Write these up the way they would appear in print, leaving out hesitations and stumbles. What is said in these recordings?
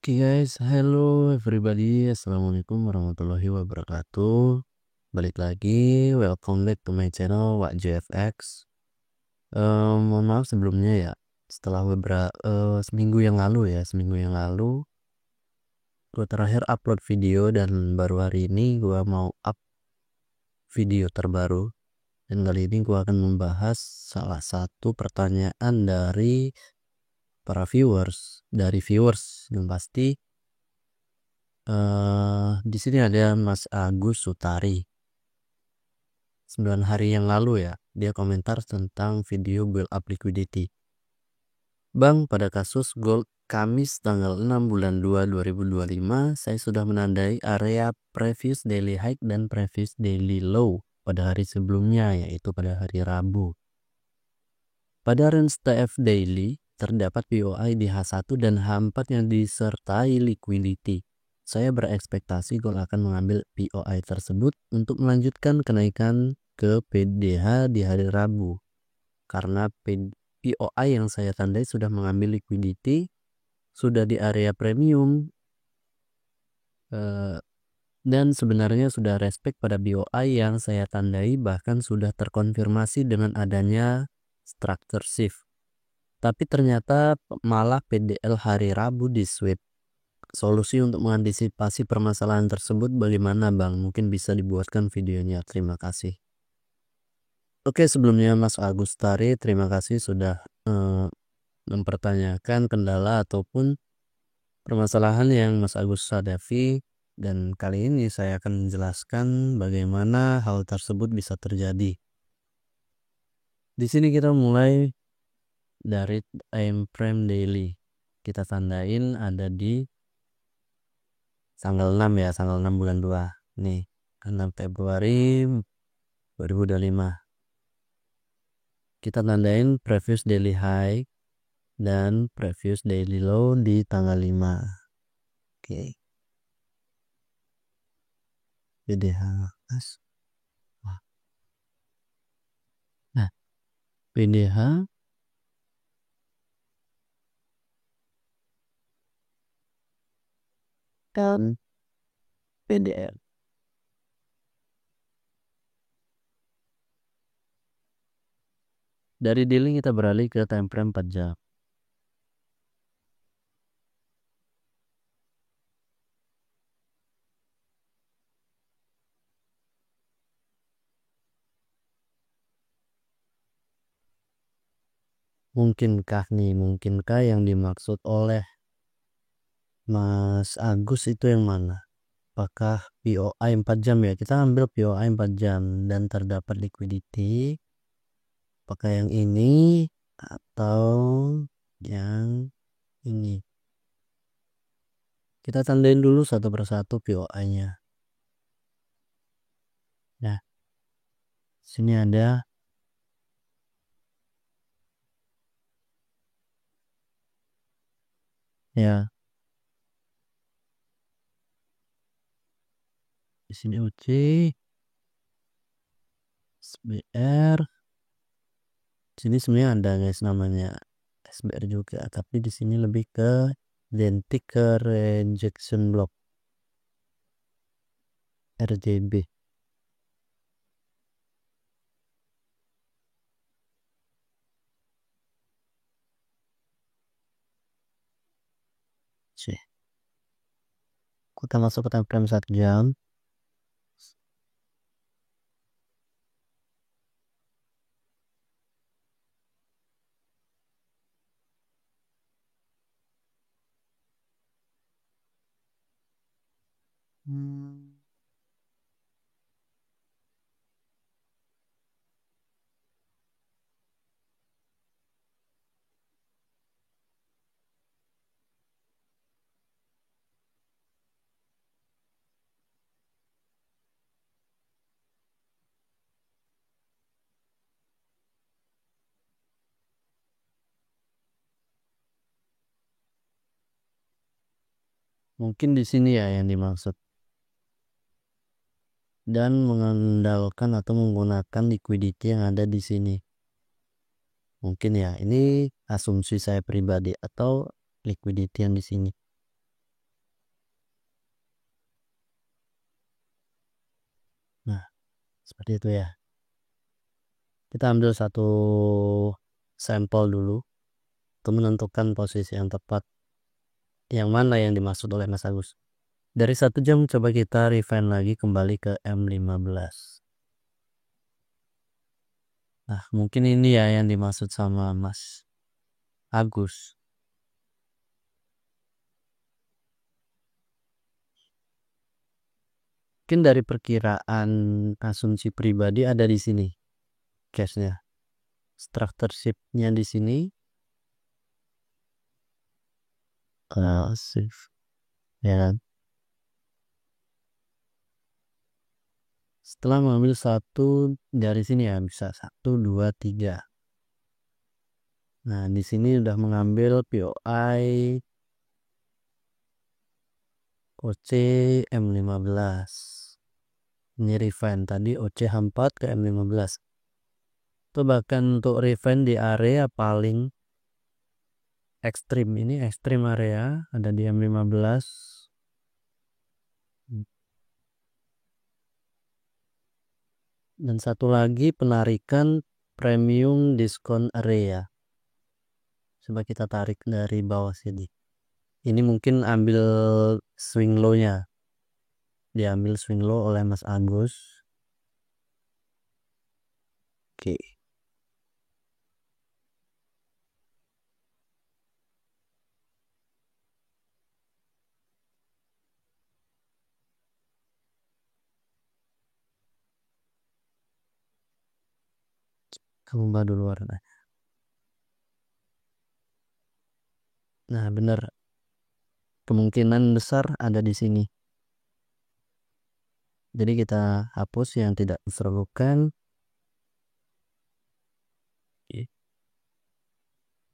Oke guys, hello everybody, assalamualaikum warahmatullahi wabarakatuh. Balik lagi, welcome back to my channel Wak JFX. Mohon maaf sebelumnya ya, setelah seminggu yang lalu gue terakhir upload video dan baru hari ini gue mau up video terbaru. Dan kali ini gue akan membahas salah satu pertanyaan dari para viewers, yang pasti. Di sini ada Mas Agus Sutari. 9 hari yang lalu ya, dia komentar tentang video build up liquidity. Bang, pada kasus gold Kamis tanggal 6 bulan 2 2025, saya sudah menandai area previous daily high dan previous daily low pada hari sebelumnya, yaitu pada hari Rabu. Pada range TF daily terdapat POI di H1 dan H4 yang disertai liquidity. Saya berekspektasi gold akan mengambil POI tersebut untuk melanjutkan kenaikan ke PDH di hari Rabu. Karena POI yang saya tandai sudah mengambil liquidity, sudah di area premium, dan sebenarnya sudah respect pada POI yang saya tandai, bahkan sudah terkonfirmasi dengan adanya structure shift. Tapi ternyata malah PDL hari Rabu di sweep. Solusi untuk mengantisipasi permasalahan tersebut bagaimana Bang? Mungkin bisa dibuatkan videonya. Terima kasih. Oke, sebelumnya Mas Agus Tari, terima kasih sudah mempertanyakan kendala ataupun permasalahan yang Mas Agus hadapi. Dan kali ini saya akan menjelaskan bagaimana hal tersebut bisa terjadi. Di sini kita mulai dari time frame daily. Kita tandain ada di tanggal 6 ya, tanggal 6 bulan 2. Nih, 6 Februari 2025. Kita tandain previous daily high dan previous daily low di tanggal 5. Oke. PDH. Nah, PDH dan PDL. Dari daily kita beralih ke time frame 4 jam. Mungkinkah yang dimaksud oleh Mas Agus itu yang mana? Apakah POI 4 jam ya? Kita ambil POI 4 jam dan terdapat liquidity. Apakah yang ini atau yang ini? Kita tandain dulu satu persatu POI-nya. Nah, sini ada ya. Di sini UC, SBR. Sini sebenarnya ada guys namanya SBR juga, tapi di sini lebih ke identik ke rejection block RJB. Kita masuk ke time frame 1 jam. Mungkin di sini ya yang dimaksud. Dan mengandalkan atau menggunakan liquidity yang ada di sini. Mungkin ya, ini asumsi saya pribadi atau liquidity yang di sini. Seperti itu ya. Kita ambil satu sampel dulu untuk menentukan posisi yang tepat, yang mana yang dimaksud oleh Mas Agus. Dari 1 jam coba kita refine lagi kembali ke M15. Nah, mungkin ini ya yang dimaksud sama Mas Agus. Mungkin dari perkiraan asumsi pribadi ada di sini case-nya. Structure-nya di sini. Shift. Ya kan? Setelah mengambil satu dari sini ya, bisa 1, 2, 3. Nah, di sini udah mengambil POI OC M15. Ini refine tadi OC4 ke M15. Itu bahkan untuk refine di area paling ekstrim. Ini ekstrim area ada di M15. Dan satu lagi penarikan premium diskon area. Coba kita tarik dari bawah sini. Ini mungkin ambil swing low-nya. Diambil swing low oleh Mas Agus. Oke. Kamu baru dulu warna. Nah, benar. Kemungkinan besar ada di sini. Jadi kita hapus yang tidak diperlukan.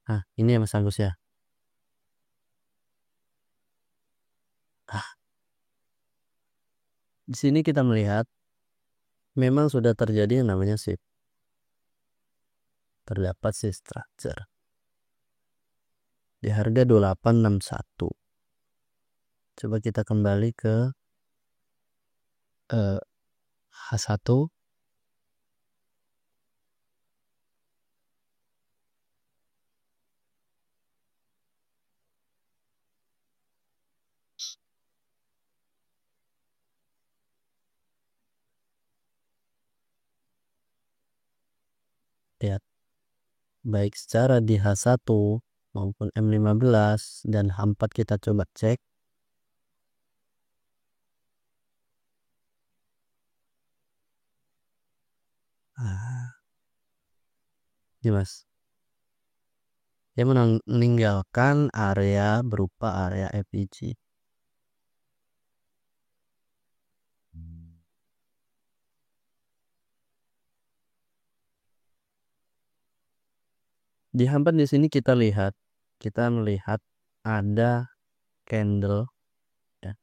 Nah, ini ya Mas Agus ya. Di sini kita melihat memang sudah terjadi yang namanya shift. Terdapat shift structure di harga 2861. Coba kita kembali ke H1. Lihat, baik secara di H1 maupun M15 dan H4 kita coba cek. Ini Mas, dia meninggalkan area berupa area FEG. Di H4 di sini kita melihat ada candle ya.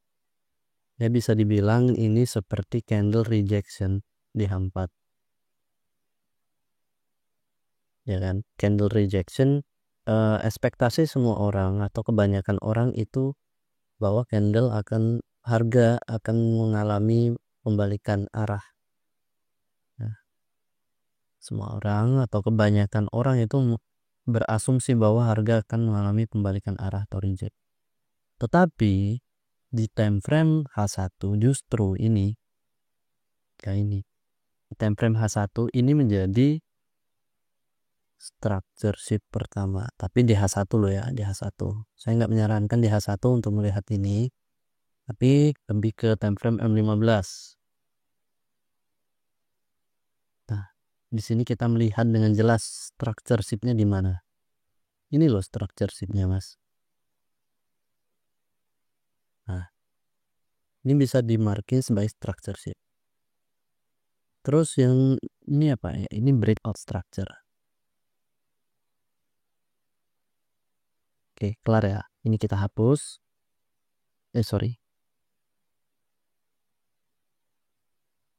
Ya bisa dibilang ini seperti candle rejection di H4. Ya kan? Candle rejection, ekspektasi semua orang atau kebanyakan orang itu bahwa harga akan mengalami pembalikan arah. Nah, semua orang atau kebanyakan orang itu berasumsi bahwa harga akan mengalami pembalikan arah atau reject. Tetapi di time frame H1 justru ini kayak ini. Time frame H1 ini menjadi structure shift pertama, tapi di H1 loh ya, di H1. Saya nggak menyarankan di H1 untuk melihat ini, tapi lebih ke time frame M15. Nah, di sini kita melihat dengan jelas structure shift-nya di mana. Ini loh structure shift-nya, Mas. Nah, ini bisa dimarking sebagai structure shift. Terus yang ini apa ya? Ini breakout structure. Oke, kelar ya. Ini kita hapus. Sorry.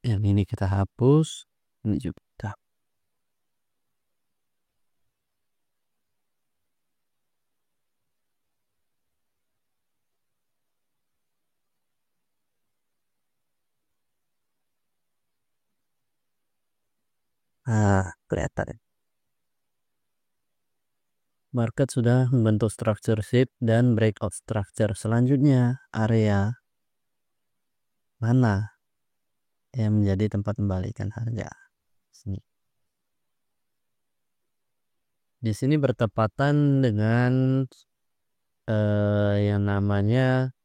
Yang ini kita hapus. Ini juga kita hapus. Nah, kelihatan. Market sudah membentuk structure shape dan breakout structure. Selanjutnya, area mana yang menjadi tempat membalikan harga? Sini. Di sini bertepatan dengan yang namanya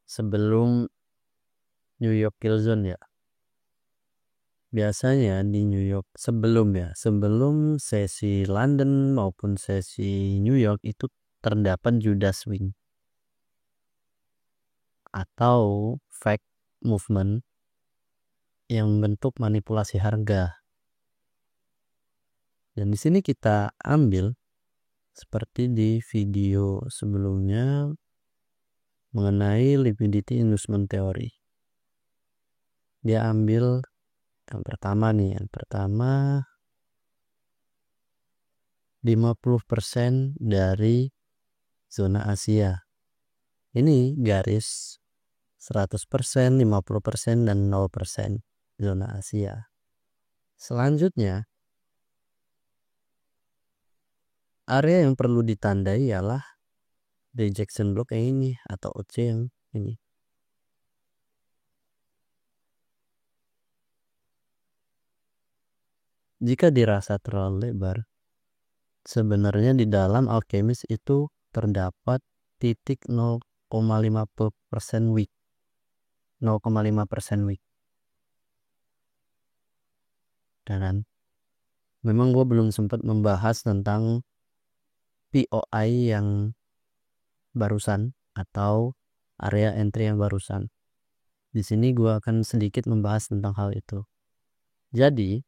sebelum New York Kill Zone ya. Biasanya di New York sebelum sesi London maupun sesi New York itu terdapat Judas swing atau fake movement yang membentuk manipulasi harga. Dan di sini kita ambil seperti di video sebelumnya mengenai liquidity inducement theory. Dia ambil yang pertama nih, 50% dari zona Asia. Ini garis 100%, 50%, dan 0% zona Asia. Selanjutnya, area yang perlu ditandai ialah rejection block yang ini atau OC yang ini. Jika dirasa terlalu lebar, sebenarnya di dalam alkemis itu terdapat titik 0,5% wick. 0,5% wick. Dan memang gue belum sempat membahas tentang POI yang barusan atau area entry yang barusan. Di sini gue akan sedikit membahas tentang hal itu. Jadi,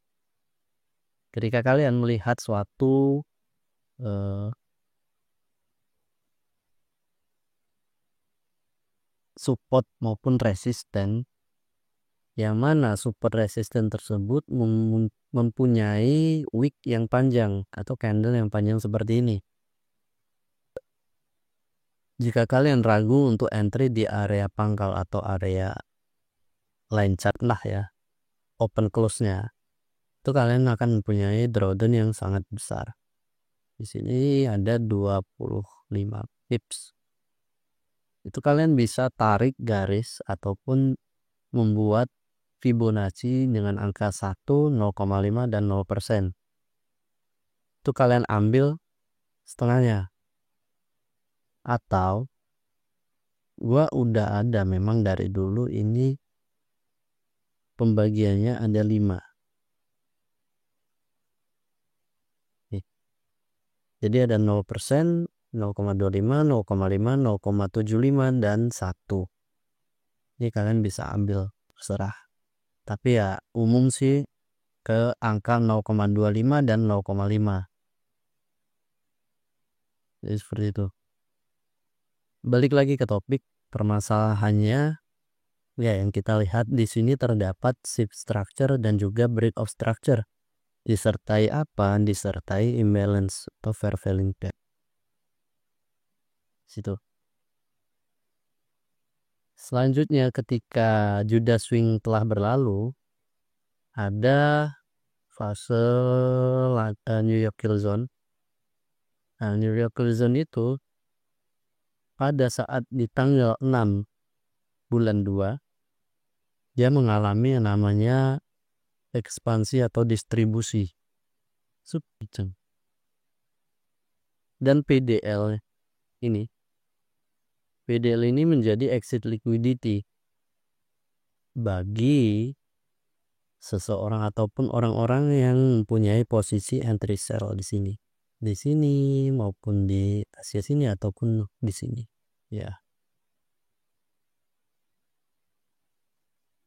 ketika kalian melihat suatu support maupun resisten, yang mana support resisten tersebut mempunyai wick yang panjang atau candle yang panjang seperti ini. Jika kalian ragu untuk entry di area pangkal atau area line chart lah ya, open close-nya, itu kalian akan mempunyai drawdown yang sangat besar. Di sini ada 25 pips. Itu kalian bisa tarik garis ataupun membuat Fibonacci dengan angka 1, 0,5, dan 0%. Itu kalian ambil setengahnya. Atau gua udah ada memang dari dulu ini pembagiannya ada 5. Jadi ada 0%, 0,25, 0,5, 0,75, dan 1. Ini kalian bisa ambil, terserah. Tapi ya umum sih ke angka 0,25 dan 0,5. Jadi seperti itu. Balik lagi ke topik, permasalahannya ya yang kita lihat di sini terdapat shift structure dan juga break of structure. Disertai apa? Disertai imbalance atau fair value gap. Situ. Selanjutnya ketika Judas swing telah berlalu, ada fase New York Kill Zone. Nah, New York Kill Zone itu pada saat di tanggal 6 bulan 2 dia mengalami yang namanya ekspansi atau distribusi. Dan PDL ini menjadi exit liquidity bagi seseorang ataupun orang-orang yang mempunyai posisi entry sell di sini maupun di Asia sini ataupun di sini ya.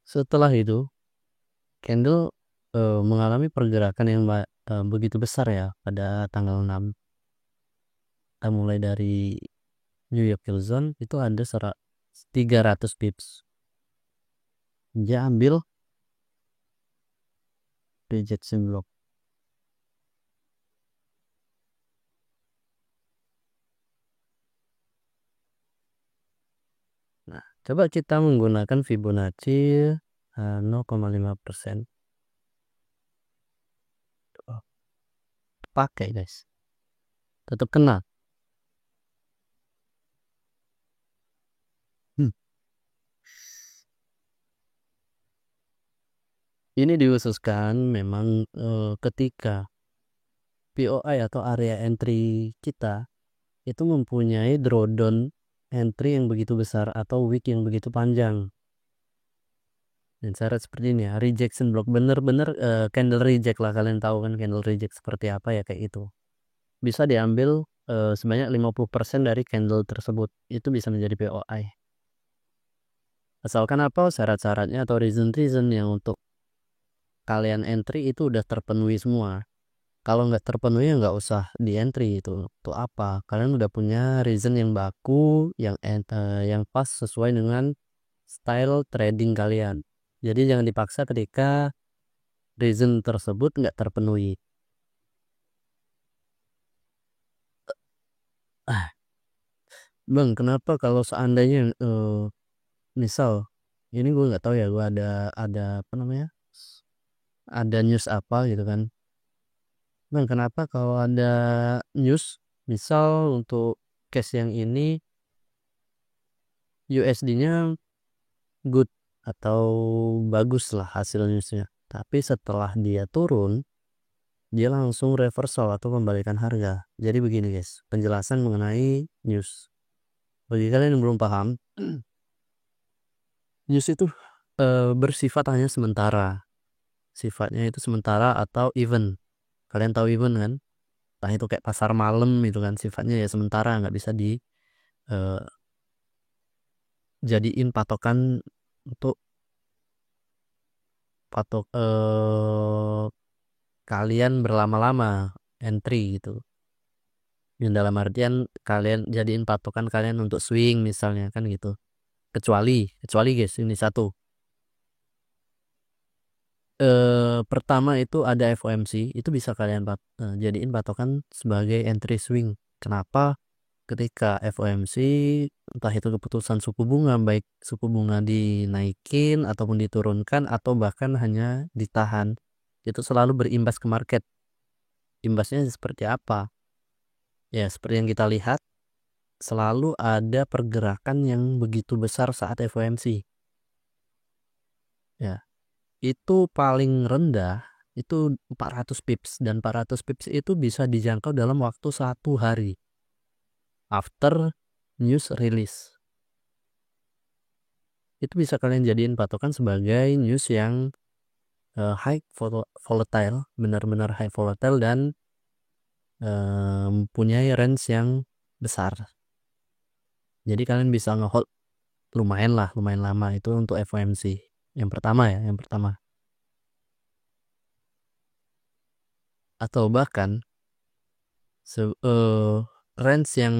Setelah itu candle mengalami pergerakan yang begitu besar ya pada tanggal 6. Kita mulai dari New York Kill Zone itu ada 300 pips. Dia ambil rejection block. Nah, coba kita menggunakan Fibonacci 0,5%. pakai guys, tetap kena. Ini dikhususkan memang ketika POI atau area entry kita itu mempunyai drawdown entry yang begitu besar atau wick yang begitu panjang. Dan syarat seperti ini ya, rejection block bener-bener candle reject lah, kalian tahu kan candle reject seperti apa ya, kayak itu. Bisa diambil sebanyak 50% dari candle tersebut, itu bisa menjadi POI. Asalkan apa syarat-syaratnya atau reason-reason yang untuk kalian entry itu udah terpenuhi semua. Kalau nggak terpenuhi ya nggak usah di entry itu. Untuk apa? Kalian udah punya reason yang baku, yang pas sesuai dengan style trading kalian. Jadi jangan dipaksa ketika reason tersebut nggak terpenuhi. Ah, Bang, kenapa kalau seandainya misal ini gue nggak tahu ya, gue ada apa namanya? Ada news apa gitu kan. Bang, kenapa kalau ada news misal untuk case yang ini USD-nya good atau bagus lah hasil newsnya, tapi setelah dia turun dia langsung reversal atau membalikan harga. Jadi begini guys, penjelasan mengenai news bagi kalian yang belum paham. News itu bersifat hanya sementara, sifatnya itu sementara atau event. Kalian tahu event kan, entah itu kayak pasar malam itu kan, sifatnya ya sementara, nggak bisa dijadiin patokan untuk patok kalian berlama-lama entry gitu. Yang dalam artian kalian jadiin patokan kalian untuk swing misalnya kan gitu. Kecuali guys, ini satu. Pertama itu ada FOMC, itu bisa kalian jadiin patokan sebagai entry swing. Kenapa? Ketika FOMC, entah itu keputusan suku bunga, baik suku bunga dinaikin ataupun diturunkan atau bahkan hanya ditahan, itu selalu berimbas ke market. Imbasnya seperti apa? Ya, seperti yang kita lihat, selalu ada pergerakan yang begitu besar saat FOMC. Ya, itu paling rendah itu 400 pips, dan 400 pips itu bisa dijangkau dalam waktu 1 hari after news release. Itu bisa kalian jadiin patokan sebagai news yang high volatile, benar-benar high volatile dan mempunyai range yang besar. Jadi kalian bisa ngehold lumayan lama itu untuk FOMC. Yang pertama ya, yang pertama. Atau bahkan range yang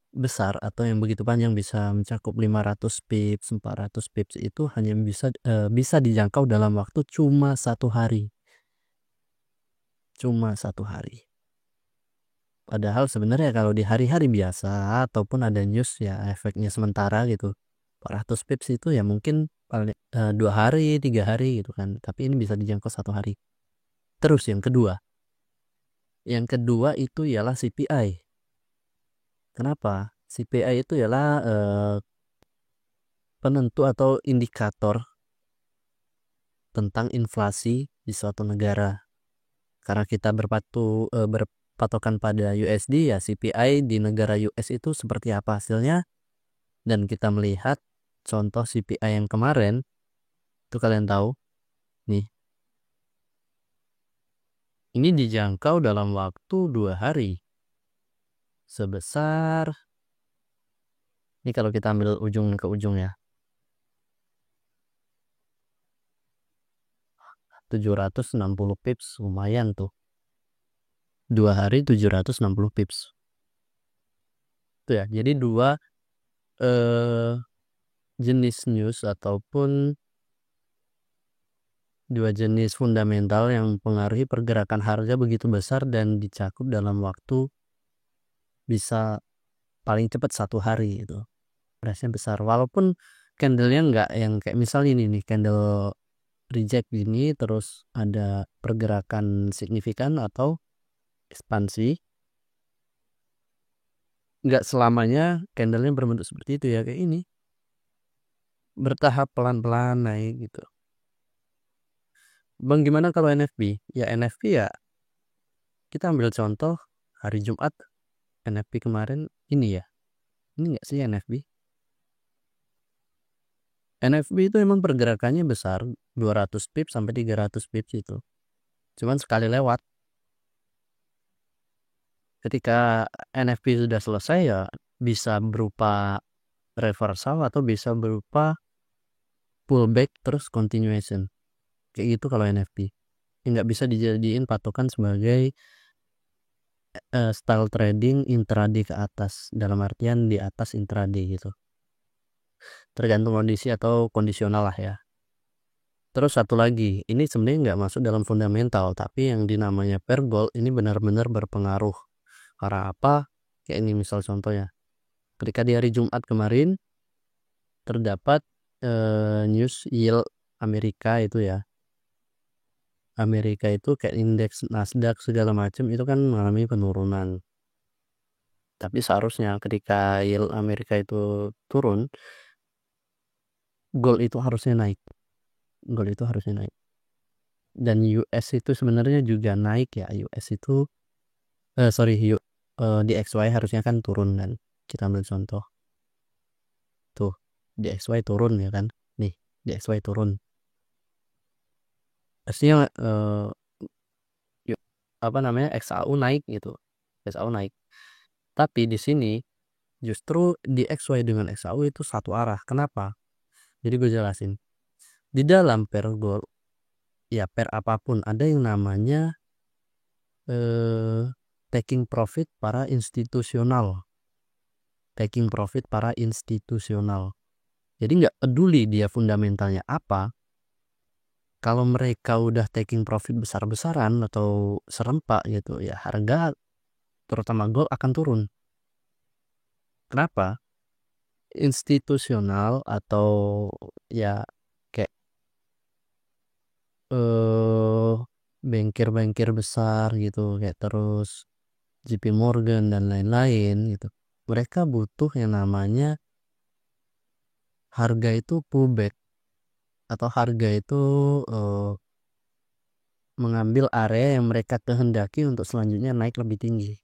besar atau yang begitu panjang bisa mencakup 500 pips, 400 pips itu hanya bisa dijangkau dalam waktu cuma 1 hari. Cuma 1 hari. Padahal sebenarnya kalau di hari-hari biasa ataupun ada news ya efeknya sementara gitu, 400 pips itu ya mungkin paling 2 hari, 3 hari gitu kan. Tapi ini bisa dijangkau 1 hari. Terus yang kedua itu ialah CPI. Kenapa? CPI itu ialah penentu atau indikator tentang inflasi di suatu negara. Karena kita berpatokan pada USD, ya CPI di negara US itu seperti apa hasilnya. Dan kita melihat contoh CPI yang kemarin, itu kalian tahu, nih. Ini dijangkau dalam waktu 2 hari. Sebesar, ini kalau kita ambil ujung ke ujung ya, 760 pips, lumayan tuh. 2 hari 760 pips. Itu ya, jadi dua jenis news ataupun dua jenis fundamental yang mempengaruhi pergerakan harga begitu besar dan dicakup dalam waktu bisa paling cepat 1 hari itu. Price-nya besar. Walaupun candlenya nggak yang kayak misal ini nih, candle reject gini terus ada pergerakan signifikan atau ekspansi. Nggak selamanya candlenya berbentuk seperti itu ya, kayak ini bertahap pelan-pelan naik gitu. Bang, gimana kalau NFP? Ya NFP ya kita ambil contoh hari Jumat NFP kemarin ini ya. Ini nggak sih NFP? NFP itu emang pergerakannya besar 200 pips sampai 300 pips itu. Cuman sekali lewat. Ketika NFP sudah selesai ya bisa berupa reversal atau bisa berupa pullback terus continuation. Kayak gitu kalau NFP. Nggak bisa dijadiin patokan sebagai style trading intraday ke atas, dalam artian di atas intraday gitu. Tergantung kondisi atau kondisional lah ya. Terus satu lagi, ini sebenarnya nggak masuk dalam fundamental, tapi yang dinamanya pair gold ini benar-benar berpengaruh. Karena apa? Kayak ini misal contohnya. Ketika di hari Jumat kemarin terdapat news yield Amerika itu ya. Amerika itu kayak indeks Nasdaq segala macam itu kan mengalami penurunan. Tapi seharusnya ketika yield Amerika itu turun, gold itu harusnya naik. Gold itu harusnya naik. Dan US itu sebenarnya juga naik ya. US itu di XY harusnya kan turun kan. Kita ambil contoh. Tuh, di XY turun ya kan. Nih, di XY turun. Pastinya XAU naik gitu. XAU naik. Tapi di sini justru di XY dengan XAU itu satu arah. Kenapa? Jadi gue jelasin. Di dalam pair gold, ya pair apapun ada yang namanya taking profit para institusional. Taking profit para institusional. Jadi nggak peduli dia fundamentalnya apa. Kalau mereka udah taking profit besar-besaran atau serempak gitu ya, harga terutama gold akan turun. Kenapa? Institusional atau ya kayak bankir-bankir besar gitu, kayak terus JP Morgan dan lain-lain gitu. Mereka butuh yang namanya harga itu pullback atau harga itu mengambil area yang mereka kehendaki untuk selanjutnya naik lebih tinggi.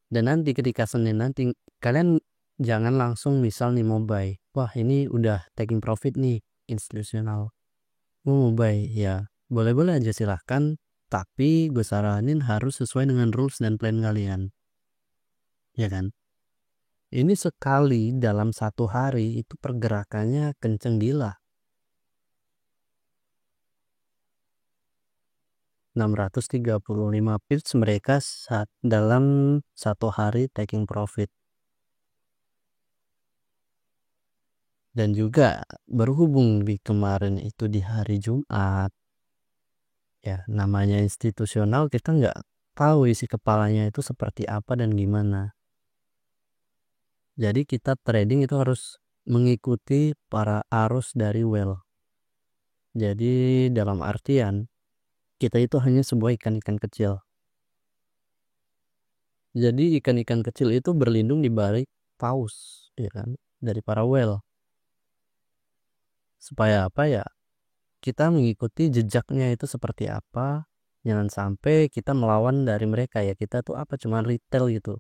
Dan nanti ketika Senin nanti kalian jangan langsung misal nih mau buy. Wah, ini udah taking profit nih institusional. Mau buy ya boleh-boleh aja silahkan. Tapi gue saranin harus sesuai dengan rules dan plan kalian. Ya kan? Ini sekali dalam satu hari itu pergerakannya kenceng gila. 635 pips mereka dalam satu hari taking profit. Dan juga berhubung di kemarin itu di hari Jumat, ya namanya institusional kita nggak tahu isi kepalanya itu seperti apa dan gimana. Jadi kita trading itu harus mengikuti para arus dari well. Jadi dalam artian kita itu hanya sebuah ikan-ikan kecil. Jadi ikan-ikan kecil itu berlindung di balik paus, ya kan, dari para well. Supaya apa ya? Kita mengikuti jejaknya itu seperti apa. Jangan sampai kita melawan dari mereka ya. Kita tuh apa cuman retail gitu.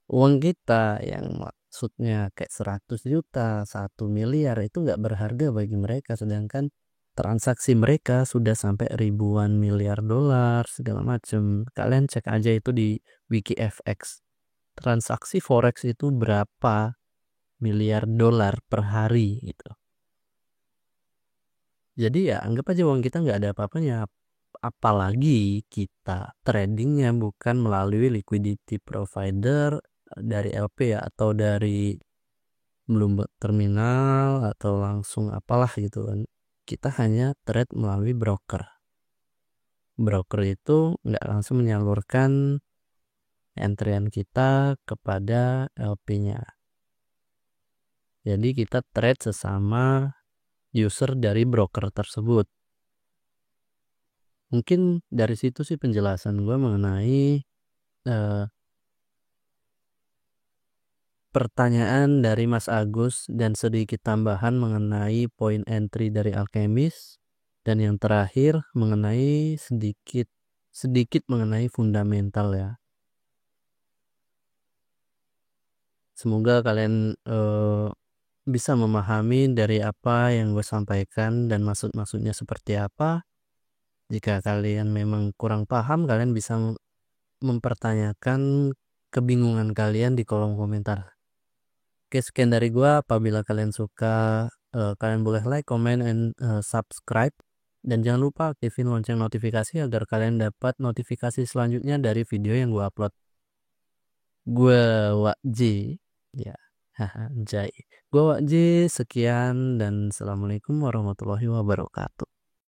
Uang kita yang maksudnya kayak 100 juta, 1 miliar itu nggak berharga bagi mereka. Sedangkan transaksi mereka sudah sampai ribuan miliar dolar segala macam. Kalian cek aja itu di WikiFX. Transaksi forex itu berapa miliar dolar per hari gitu. Jadi ya anggap aja uang kita nggak ada apa-apanya. Apalagi kita tradingnya bukan melalui liquidity provider dari LP ya, atau dari Bloomberg terminal atau langsung apalah gitu kan. Kita hanya trade melalui broker. Broker itu nggak langsung menyalurkan antrian kita kepada LP-nya. Jadi kita trade sesama user dari broker tersebut. Mungkin dari situ sih penjelasan gue mengenai pertanyaan dari Mas Agus dan sedikit tambahan mengenai point entry dari Alchemist, dan yang terakhir mengenai sedikit mengenai fundamental ya. Semoga kalian bisa memahami dari apa yang gue sampaikan dan maksudnya seperti apa. Jika kalian memang kurang paham, kalian bisa mempertanyakan kebingungan kalian di kolom komentar. Oke, sekian dari gua. Apabila kalian suka, kalian boleh like, comment, and subscribe. Dan jangan lupa aktifin lonceng notifikasi agar kalian dapat notifikasi selanjutnya dari video yang gua upload. Gua Wakji, ya, haha, Jai. Gua Wakji, sekian dan assalamualaikum warahmatullahi wabarakatuh.